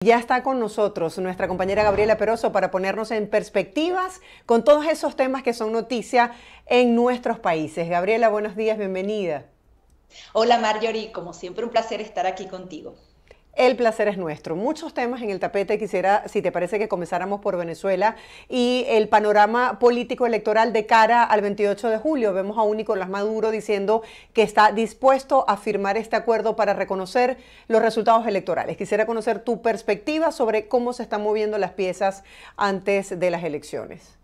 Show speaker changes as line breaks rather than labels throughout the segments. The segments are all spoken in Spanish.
Ya está con nosotros nuestra compañera Gabriela Peroso para ponernos en perspectivas con todos esos temas que son noticia en nuestros países. Gabriela, buenos días, bienvenida.
Hola Marjorie, como siempre un placer estar aquí contigo.
El placer es nuestro. Muchos temas en el tapete. Quisiera, si te parece, que comenzáramos por Venezuela y el panorama político electoral de cara al 28 de julio. Vemos a un Nicolás Maduro diciendo que está dispuesto a firmar este acuerdo para reconocer los resultados electorales. Quisiera conocer tu perspectiva sobre cómo se están moviendo las piezas antes de las elecciones.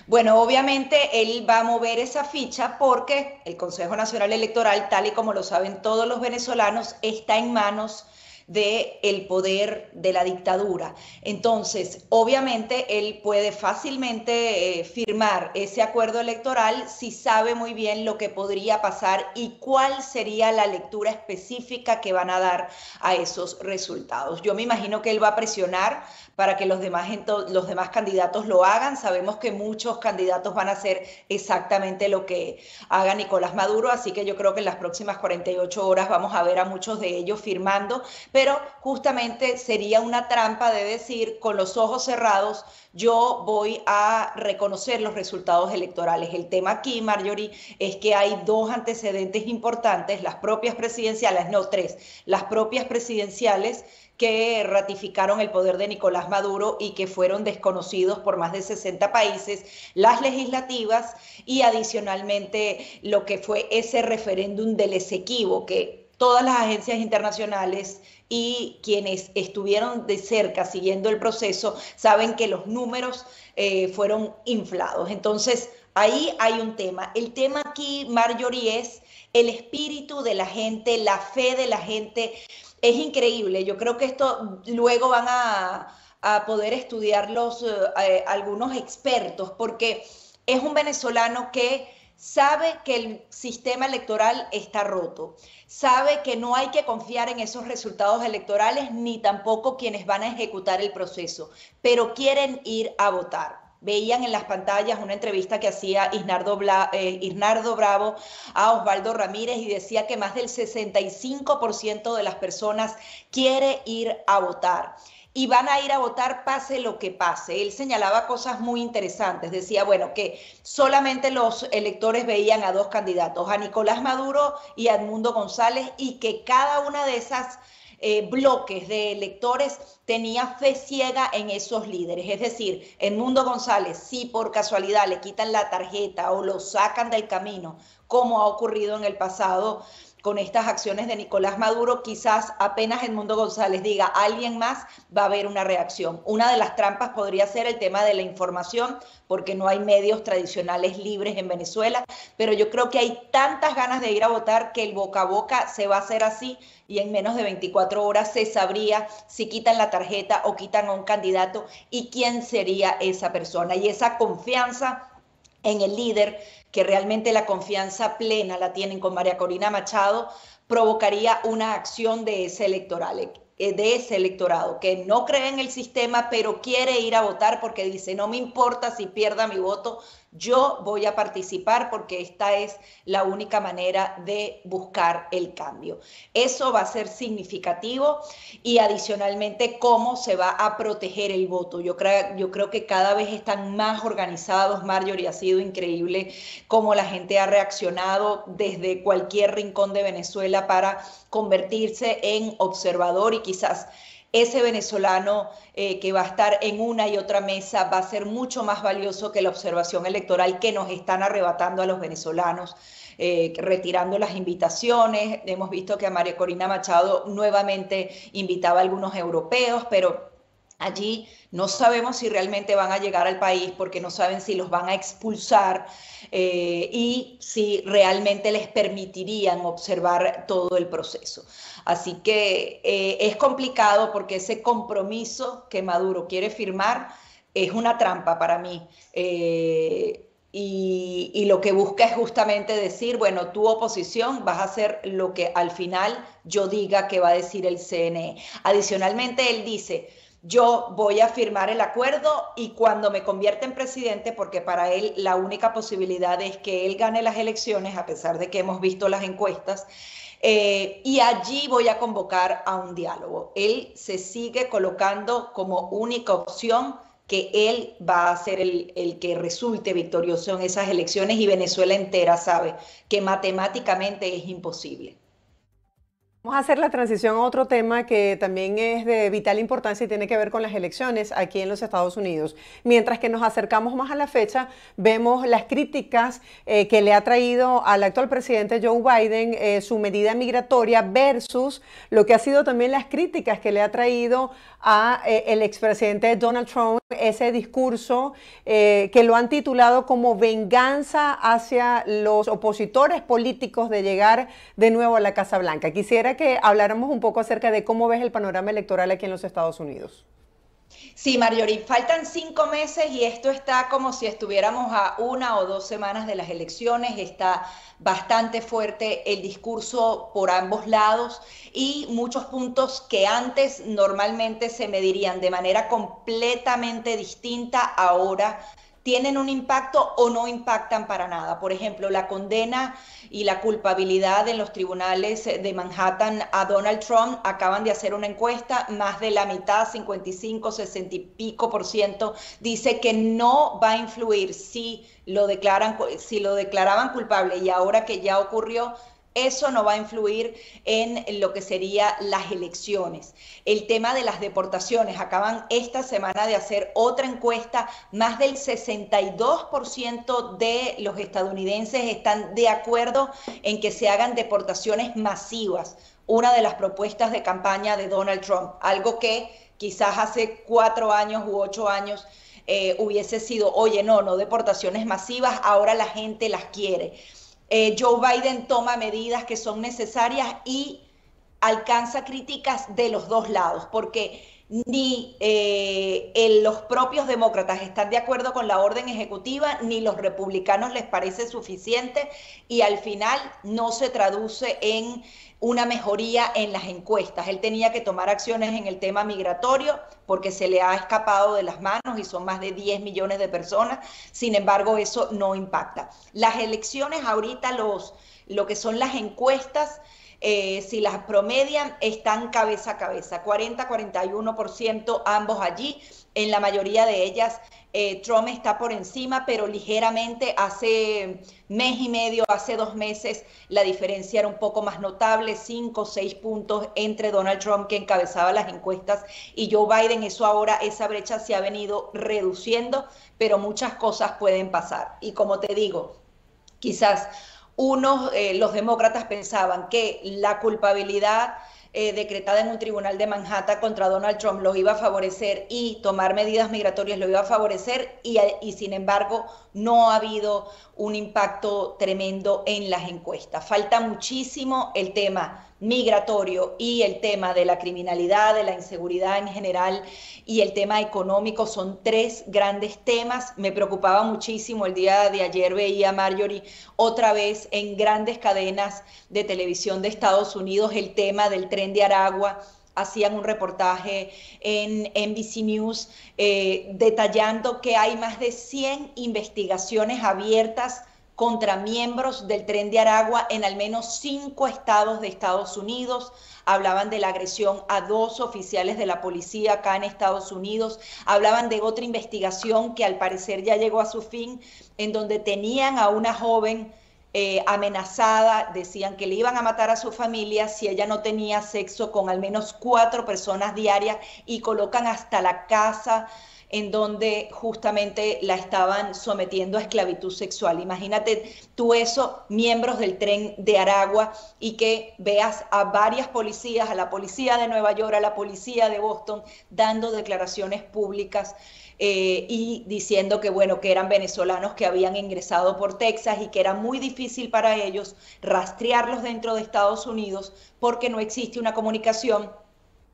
Bueno, obviamente él va a mover esa ficha porque el Consejo Nacional Electoral, tal y como lo saben todos los venezolanos, está en manos del poder de la dictadura. Entonces, obviamente, él puede fácilmente firmar ese acuerdo electoral si sabe muy bien lo que podría pasar y cuál sería la lectura específica que van a dar a esos resultados. Yo me imagino que él va a presionar para que los demás candidatos lo hagan. Sabemos que muchos candidatos van a hacer exactamente lo que haga Nicolás Maduro, así que yo creo que en las próximas 48 horas vamos a ver a muchos de ellos firmando, pero justamente sería una trampa de decir con los ojos cerrados yo voy a reconocer los resultados electorales. El tema aquí, Marjorie, es que hay dos antecedentes importantes, las propias presidenciales, no tres, las propias presidenciales que ratificaron el poder de Nicolás Maduro y que fueron desconocidos por más de 60 países, las legislativas y adicionalmente lo que fue ese referéndum del Esequibo, que todas las agencias internacionales y quienes estuvieron de cerca siguiendo el proceso saben que los números fueron inflados. Entonces, ahí hay un tema. El tema aquí, Marjorie, es el espíritu de la gente, la fe de la gente. Es increíble. Yo creo que esto luego van a poder estudiar algunos expertos, porque es un venezolano que sabe que el sistema electoral está roto, sabe que no hay que confiar en esos resultados electorales ni tampoco quienes van a ejecutar el proceso, pero quieren ir a votar. Veían en las pantallas una entrevista que hacía Irnardo Bravo a Osvaldo Ramírez y decía que más del 65% de las personas quiere ir a votar y van a ir a votar pase lo que pase. Él señalaba cosas muy interesantes, decía, bueno, que solamente los electores veían a dos candidatos, a Nicolás Maduro y a Edmundo González, y que cada una de esas bloques de electores tenía fe ciega en esos líderes. Es decir, Edmundo González, si por casualidad le quitan la tarjeta o lo sacan del camino, como ha ocurrido en el pasado con estas acciones de Nicolás Maduro, quizás apenas Edmundo González diga a alguien más, va a haber una reacción. Una de las trampas podría ser el tema de la información, porque no hay medios tradicionales libres en Venezuela, pero yo creo que hay tantas ganas de ir a votar que el boca a boca se va a hacer así y en menos de 24 horas se sabría si quitan la tarjeta o quitan a un candidato y quién sería esa persona. Y esa confianza en el líder, que realmente la confianza plena la tienen con María Corina Machado, provocaría una acción de ese electorado que no cree en el sistema, pero quiere ir a votar porque dice, no me importa si pierda mi voto, yo voy a participar porque esta es la única manera de buscar el cambio. Eso va a ser significativo y adicionalmente cómo se va a proteger el voto. Yo creo que cada vez están más organizados, Marjorie, ha sido increíble cómo la gente ha reaccionado desde cualquier rincón de Venezuela para convertirse en observador y quizás ese venezolano que va a estar en una y otra mesa va a ser mucho más valioso que la observación electoral que nos están arrebatando a los venezolanos, retirando las invitaciones. Hemos visto que a María Corina Machado nuevamente invitaba a algunos europeos, pero allí no sabemos si realmente van a llegar al país porque no saben si los van a expulsar y si realmente les permitirían observar todo el proceso. Así que es complicado porque ese compromiso que Maduro quiere firmar es una trampa para mí. Y lo que busca es justamente decir, bueno, tu oposición vas a hacer lo que al final yo diga que va a decir el CNE. Adicionalmente, él dice, yo voy a firmar el acuerdo y cuando me convierta en presidente, porque para él la única posibilidad es que él gane las elecciones, a pesar de que hemos visto las encuestas, y allí voy a convocar a un diálogo. Él se sigue colocando como única opción que él va a ser el que resulte victorioso en esas elecciones y Venezuela entera sabe que matemáticamente es imposible.
Vamos a hacer la transición a otro tema que también es de vital importancia y tiene que ver con las elecciones aquí en los Estados Unidos. Mientras que nos acercamos más a la fecha, vemos las críticas que le ha traído al actual presidente Joe Biden su medida migratoria versus lo que ha sido también las críticas que le ha traído a el expresidente Donald Trump, ese discurso que lo han titulado como venganza hacia los opositores políticos de llegar de nuevo a la Casa Blanca. Quisiera que habláramos un poco acerca de cómo ves el panorama electoral aquí en los Estados Unidos.
Sí, Marjorie, faltan 5 meses y esto está como si estuviéramos a 1 o 2 semanas de las elecciones. Está bastante fuerte el discurso por ambos lados y muchos puntos que antes normalmente se medirían de manera completamente distinta, ahora tienen un impacto o no impactan para nada. Por ejemplo, la condena y la culpabilidad en los tribunales de Manhattan a Donald Trump. Acaban de hacer una encuesta, más de la mitad, 55, 60 y pico por ciento, dice que no va a influir si lo declaraban culpable y ahora que ya ocurrió, eso no va a influir en lo que serían las elecciones. El tema de las deportaciones, acaban esta semana de hacer otra encuesta, más del 62% de los estadounidenses están de acuerdo en que se hagan deportaciones masivas, una de las propuestas de campaña de Donald Trump, algo que quizás hace 4 años u 8 años hubiese sido, oye, no deportaciones masivas, ahora la gente las quiere. Joe Biden toma medidas que son necesarias y alcanza críticas de los dos lados, porque ni los propios demócratas están de acuerdo con la orden ejecutiva, ni los republicanos les parece suficiente y al final no se traduce en una mejoría en las encuestas. Él tenía que tomar acciones en el tema migratorio porque se le ha escapado de las manos y son más de 10 millones de personas. Sin embargo, eso no impacta. Las elecciones ahorita, lo que son las encuestas, si las promedian, están cabeza a cabeza, 40-41% ambos allí. En la mayoría de ellas Trump está por encima, pero ligeramente. Hace mes y medio, hace 2 meses, la diferencia era un poco más notable, 5 o 6 puntos entre Donald Trump, que encabezaba las encuestas, y Joe Biden. Eso ahora, esa brecha se ha venido reduciendo, pero muchas cosas pueden pasar. Y como te digo, quizás los demócratas pensaban que la culpabilidad decretada en un tribunal de Manhattan contra Donald Trump los iba a favorecer y tomar medidas migratorias lo iba a favorecer y sin embargo no ha habido un impacto tremendo en las encuestas. Falta muchísimo el tema migratorio y el tema de la criminalidad, de la inseguridad en general y el tema económico. Son 3 grandes temas. Me preocupaba muchísimo, el día de ayer veía a Marjorie otra vez en grandes cadenas de televisión de Estados Unidos el tema del tren de Aragua. Hacían un reportaje en NBC News detallando que hay más de 100 investigaciones abiertas contra miembros del Tren de Aragua en al menos 5 estados de Estados Unidos. Hablaban de la agresión a 2 oficiales de la policía acá en Estados Unidos. Hablaban de otra investigación que al parecer ya llegó a su fin, en donde tenían a una joven amenazada. Decían que le iban a matar a su familia si ella no tenía sexo con al menos 4 personas diarias, y colocan hasta la casa en donde justamente la estaban sometiendo a esclavitud sexual. Imagínate tú eso, miembros del Tren de Aragua, y que veas a varias policías, a la policía de Nueva York, a la policía de Boston, dando declaraciones públicas y diciendo que, bueno, que eran venezolanos que habían ingresado por Texas y que era muy difícil para ellos rastrearlos dentro de Estados Unidos porque no existe una comunicación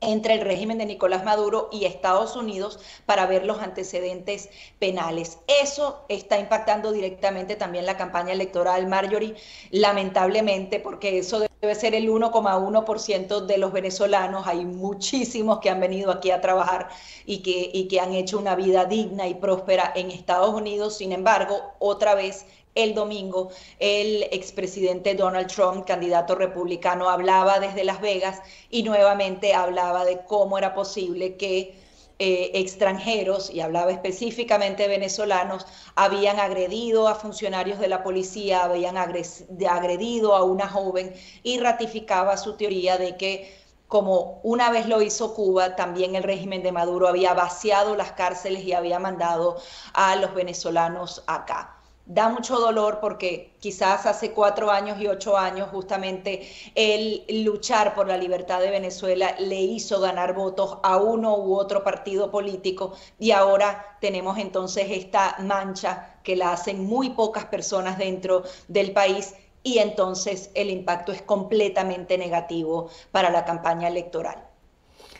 entre el régimen de Nicolás Maduro y Estados Unidos para ver los antecedentes penales. Eso está impactando directamente también la campaña electoral, Marjorie, lamentablemente, porque eso debe ser el 1,1% de los venezolanos. Hay muchísimos que han venido aquí a trabajar y que han hecho una vida digna y próspera en Estados Unidos. Sin embargo, otra vez el domingo, el expresidente Donald Trump, candidato republicano, hablaba desde Las Vegas y nuevamente hablaba de cómo era posible que extranjeros, y hablaba específicamente de venezolanos, habían agredido a funcionarios de la policía, habían agredido a una joven, y ratificaba su teoría de que, como una vez lo hizo Cuba, también el régimen de Maduro había vaciado las cárceles y había mandado a los venezolanos acá. Da mucho dolor porque quizás hace 4 años y 8 años justamente el luchar por la libertad de Venezuela le hizo ganar votos a uno u otro partido político, y ahora tenemos entonces esta mancha que la hacen muy pocas personas dentro del país, y entonces el impacto es completamente negativo para la campaña electoral.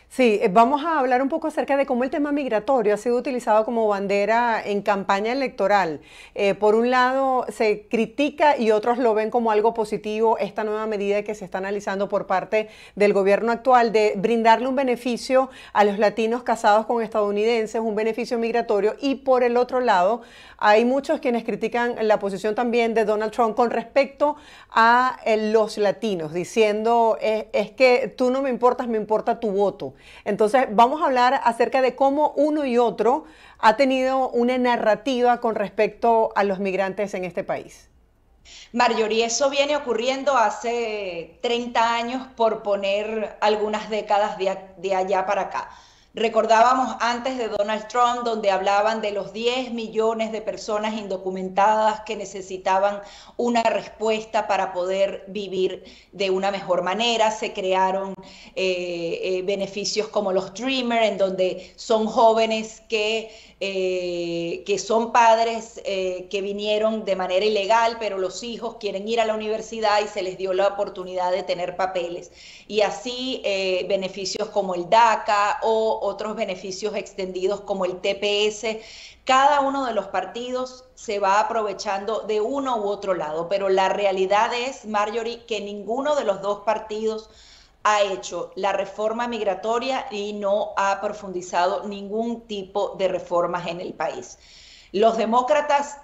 Sí, vamos a hablar un poco acerca de cómo el tema migratorio ha sido utilizado como bandera en campaña electoral. Por un lado, se critica y otros lo ven como algo positivo esta nueva medida que se está analizando por parte del gobierno actual de brindarle un beneficio a los latinos casados con estadounidenses, un beneficio migratorio, y por el otro lado, hay muchos quienes critican la posición también de Donald Trump con respecto a los latinos, diciendo es que tú no me importas, me importa tu voto. Entonces vamos a hablar acerca de cómo uno y otro ha tenido una narrativa con respecto a los migrantes en este país.
Marjorie, eso viene ocurriendo hace 30 años, por poner algunas décadas de allá para acá. Recordábamos antes de Donald Trump, donde hablaban de los 10 millones de personas indocumentadas que necesitaban una respuesta para poder vivir de una mejor manera. Se crearon beneficios como los Dreamer, en donde son jóvenes que son padres que vinieron de manera ilegal, pero los hijos quieren ir a la universidad y se les dio la oportunidad de tener papeles. Y así beneficios como el DACA o otros beneficios extendidos como el TPS. Cada uno de los partidos se va aprovechando de uno u otro lado, pero la realidad es, Marjorie, que ninguno de los dos partidos ha hecho la reforma migratoria y no ha profundizado ningún tipo de reformas en el país. Los demócratas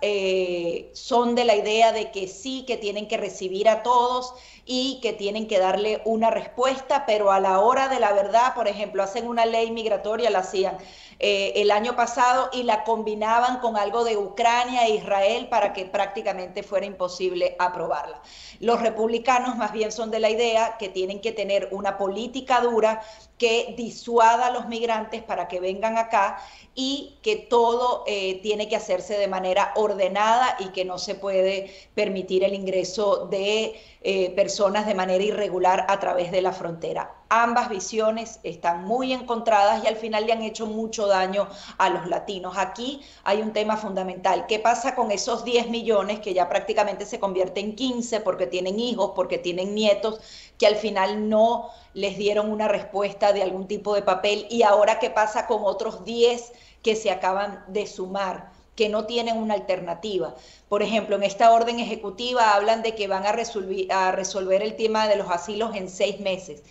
son de la idea de que sí, que tienen que recibir a todos y que tienen que darle una respuesta, pero a la hora de la verdad, por ejemplo, hacen una ley migratoria, la hacían el año pasado y la combinaban con algo de Ucrania e Israel para que prácticamente fuera imposible aprobarla. Los republicanos más bien son de la idea que tienen que tener una política dura que disuada a los migrantes para que vengan acá, y que todo tiene que hacerse de manera ordenada y que no se puede permitir el ingreso de personas de manera irregular a través de la frontera. Ambas visiones están muy encontradas y al final le han hecho mucho daño a los latinos. Aquí hay un tema fundamental. ¿Qué pasa con esos 10 millones que ya prácticamente se convierten en 15 porque tienen hijos, porque tienen nietos, que al final no les dieron una respuesta de algún tipo de papel? Y ahora, ¿qué pasa con otros 10 que se acaban de sumar, que no tienen una alternativa? Por ejemplo, en esta orden ejecutiva hablan de que van a resolver el tema de los asilos en 6 meses.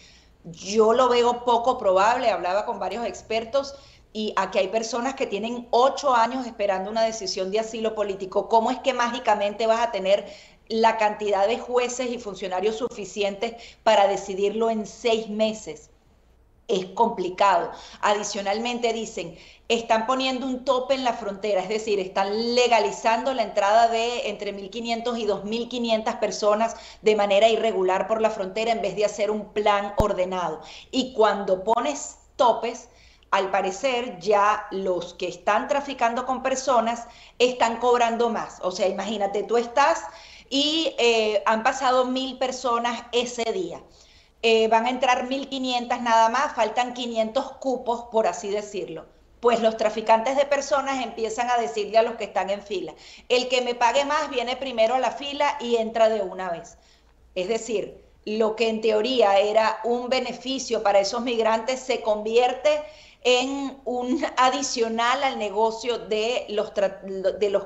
Yo lo veo poco probable. Hablaba con varios expertos y aquí hay personas que tienen 8 años esperando una decisión de asilo político. ¿Cómo es que mágicamente vas a tener la cantidad de jueces y funcionarios suficientes para decidirlo en 6 meses? Es complicado. Adicionalmente dicen, están poniendo un tope en la frontera, es decir, están legalizando la entrada de entre 1.500 y 2.500 personas de manera irregular por la frontera en vez de hacer un plan ordenado. Y cuando pones topes, al parecer ya los que están traficando con personas están cobrando más. O sea, imagínate, tú estás y han pasado 1.000 personas ese día. Van a entrar 1.500 nada más, faltan 500 cupos, por así decirlo. Pues los traficantes de personas empiezan a decirle a los que están en fila, el que me pague más viene primero a la fila y entra de una vez. Es decir, lo que en teoría era un beneficio para esos migrantes se convierte en un adicional al negocio de los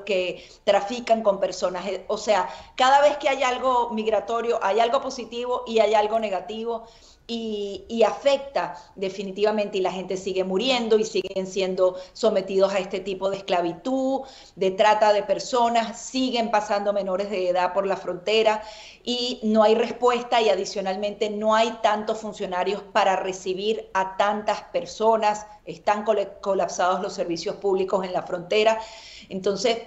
que trafican con personas. O sea, cada vez que hay algo migratorio, hay algo positivo y hay algo negativo. Y afecta definitivamente, y la gente sigue muriendo y siguen siendo sometidos a este tipo de esclavitud, de trata de personas, siguen pasando menores de edad por la frontera y no hay respuesta, y adicionalmente no hay tantos funcionarios para recibir a tantas personas, están colapsados los servicios públicos en la frontera. Entonces,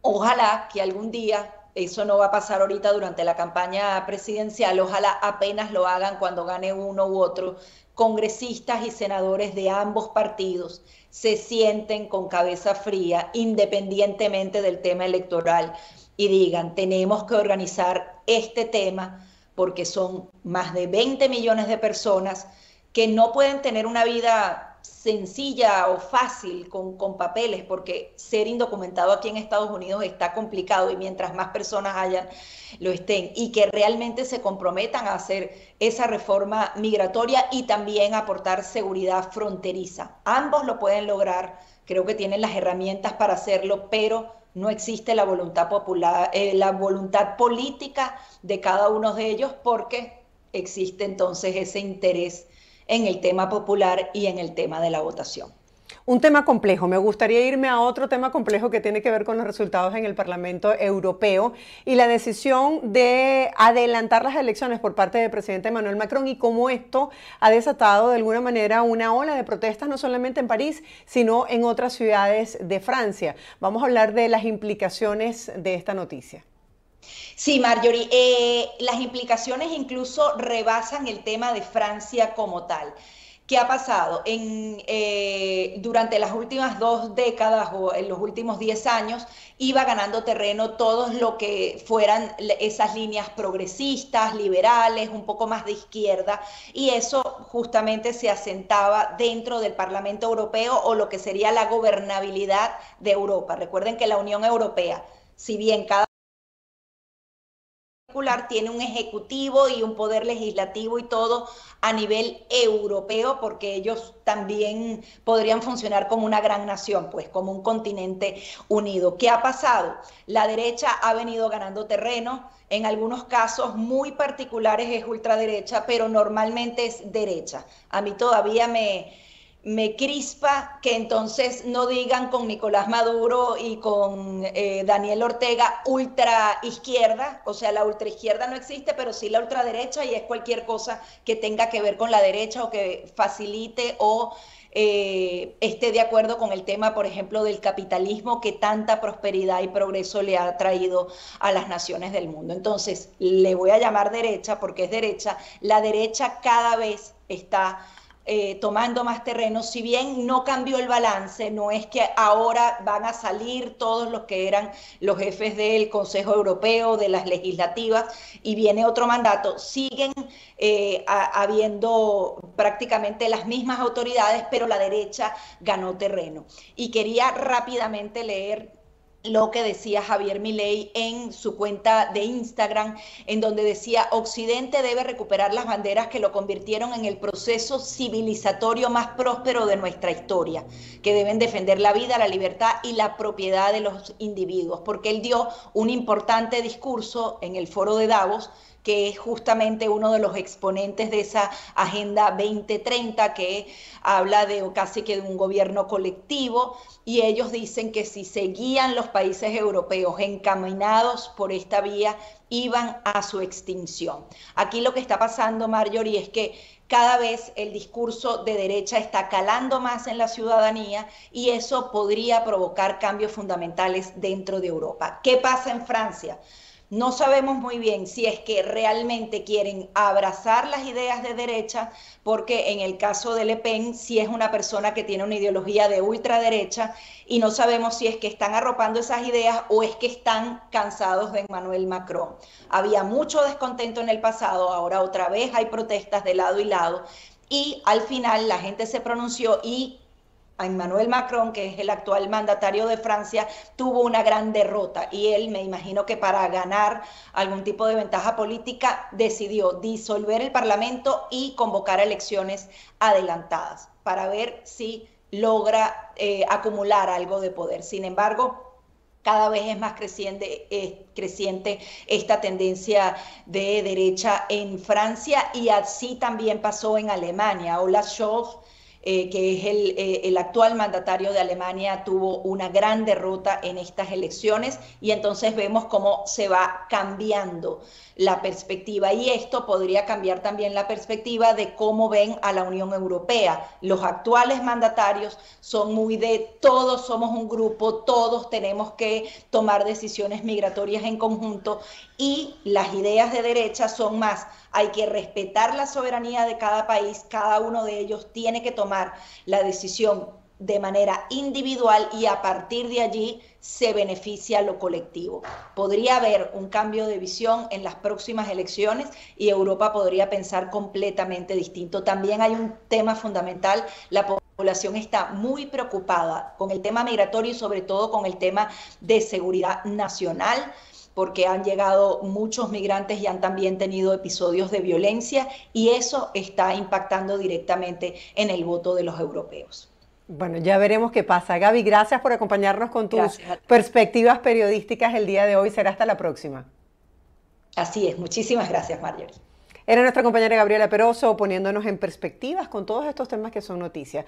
ojalá que algún día, eso no va a pasar ahorita durante la campaña presidencial, ojalá apenas lo hagan cuando gane uno u otro, congresistas y senadores de ambos partidos se sienten con cabeza fría, independientemente del tema electoral, y digan, tenemos que organizar este tema porque son más de 20 millones de personas que no pueden tener una vida sencilla o fácil con papeles, porque ser indocumentado aquí en Estados Unidos está complicado, y mientras más personas hayan, lo estén, y que realmente se comprometan a hacer esa reforma migratoria y también aportar seguridad fronteriza. Ambos lo pueden lograr, creo que tienen las herramientas para hacerlo, pero no existe la voluntad popular, la voluntad política de cada uno de ellos, porque existe entonces ese interés en el tema popular y en el tema de la votación.
Un tema complejo. Me gustaría irme a otro tema complejo que tiene que ver con los resultados en el Parlamento Europeo y la decisión de adelantar las elecciones por parte del presidente Emmanuel Macron, y cómo esto ha desatado de alguna manera una ola de protestas no solamente en París, sino en otras ciudades de Francia. Vamos a hablar de las implicaciones de esta noticia.
Sí, Marjorie, las implicaciones incluso rebasan el tema de Francia como tal. ¿Qué ha pasado? Durante las últimas 2 décadas o en los últimos 10 años iba ganando terreno todo lo que fueran esas líneas progresistas, liberales, un poco más de izquierda, y eso justamente se asentaba dentro del Parlamento Europeo, o lo que sería la gobernabilidad de Europa. Recuerden que la Unión Europea, si bien cada tiene un ejecutivo y un poder legislativo y todo a nivel europeo, porque ellos también podrían funcionar como una gran nación, pues como un continente unido. ¿Qué ha pasado? La derecha ha venido ganando terreno, en algunos casos muy particulares es ultraderecha, pero normalmente es derecha. A mí todavía me crispa que entonces no digan con Nicolás Maduro y con Daniel Ortega ultra izquierda. O sea, la ultra izquierda no existe, pero sí la ultraderecha, y es cualquier cosa que tenga que ver con la derecha o que facilite o esté de acuerdo con el tema, por ejemplo, del capitalismo que tanta prosperidad y progreso le ha traído a las naciones del mundo. Entonces, le voy a llamar derecha porque es derecha. La derecha cada vez está tomando más terreno, si bien no cambió el balance, no es que ahora van a salir todos los que eran los jefes del Consejo Europeo, de las legislativas, y viene otro mandato, siguen habiendo prácticamente las mismas autoridades, pero la derecha ganó terreno. Y quería rápidamente leer lo que decía Javier Milei en su cuenta de Instagram, en donde decía: Occidente debe recuperar las banderas que lo convirtieron en el proceso civilizatorio más próspero de nuestra historia, que deben defender la vida, la libertad y la propiedad de los individuos, porque él dio un importante discurso en el foro de Davos, que es justamente uno de los exponentes de esa Agenda 2030, que habla de casi que de un gobierno colectivo, y ellos dicen que si seguían los países europeos encaminados por esta vía, iban a su extinción. Aquí lo que está pasando, Marjorie, es que cada vez el discurso de derecha está calando más en la ciudadanía, y eso podría provocar cambios fundamentales dentro de Europa. ¿Qué pasa en Francia? No sabemos muy bien si es que realmente quieren abrazar las ideas de derecha, porque en el caso de Le Pen sí es una persona que tiene una ideología de ultraderecha, y no sabemos si es que están arropando esas ideas o es que están cansados de Emmanuel Macron. Había mucho descontento en el pasado, ahora otra vez hay protestas de lado y lado, y al final la gente se pronunció y Emmanuel Macron, que es el actual mandatario de Francia, tuvo una gran derrota y él, me imagino que para ganar algún tipo de ventaja política, decidió disolver el Parlamento y convocar elecciones adelantadas para ver si logra acumular algo de poder. Sin embargo, cada vez es más creciente esta tendencia de derecha en Francia y así también pasó en Alemania. Olaf Scholz, que es el actual mandatario de Alemania, tuvo una gran derrota en estas elecciones y entonces vemos cómo se va cambiando la perspectiva y esto podría cambiar también la perspectiva de cómo ven a la Unión Europea. Los actuales mandatarios son muy de todos somos un grupo, todos tenemos que tomar decisiones migratorias en conjunto y las ideas de derecha son más, hay que respetar la soberanía de cada país, cada uno de ellos tiene que tomar la decisión de manera individual y a partir de allí se beneficia lo colectivo. Podría haber un cambio de visión en las próximas elecciones y Europa podría pensar completamente distinto. También hay un tema fundamental, la población está muy preocupada con el tema migratorio y sobre todo con el tema de seguridad nacional, porque han llegado muchos migrantes y han también tenido episodios de violencia y eso está impactando directamente en el voto de los europeos.
Bueno, ya veremos qué pasa. Gaby, gracias por acompañarnos con tus perspectivas periodísticas el día de hoy. Será hasta la próxima.
Así es. Muchísimas gracias, Marjorie.
Era nuestra compañera Gabriela Peroso poniéndonos en perspectivas con todos estos temas que son noticias.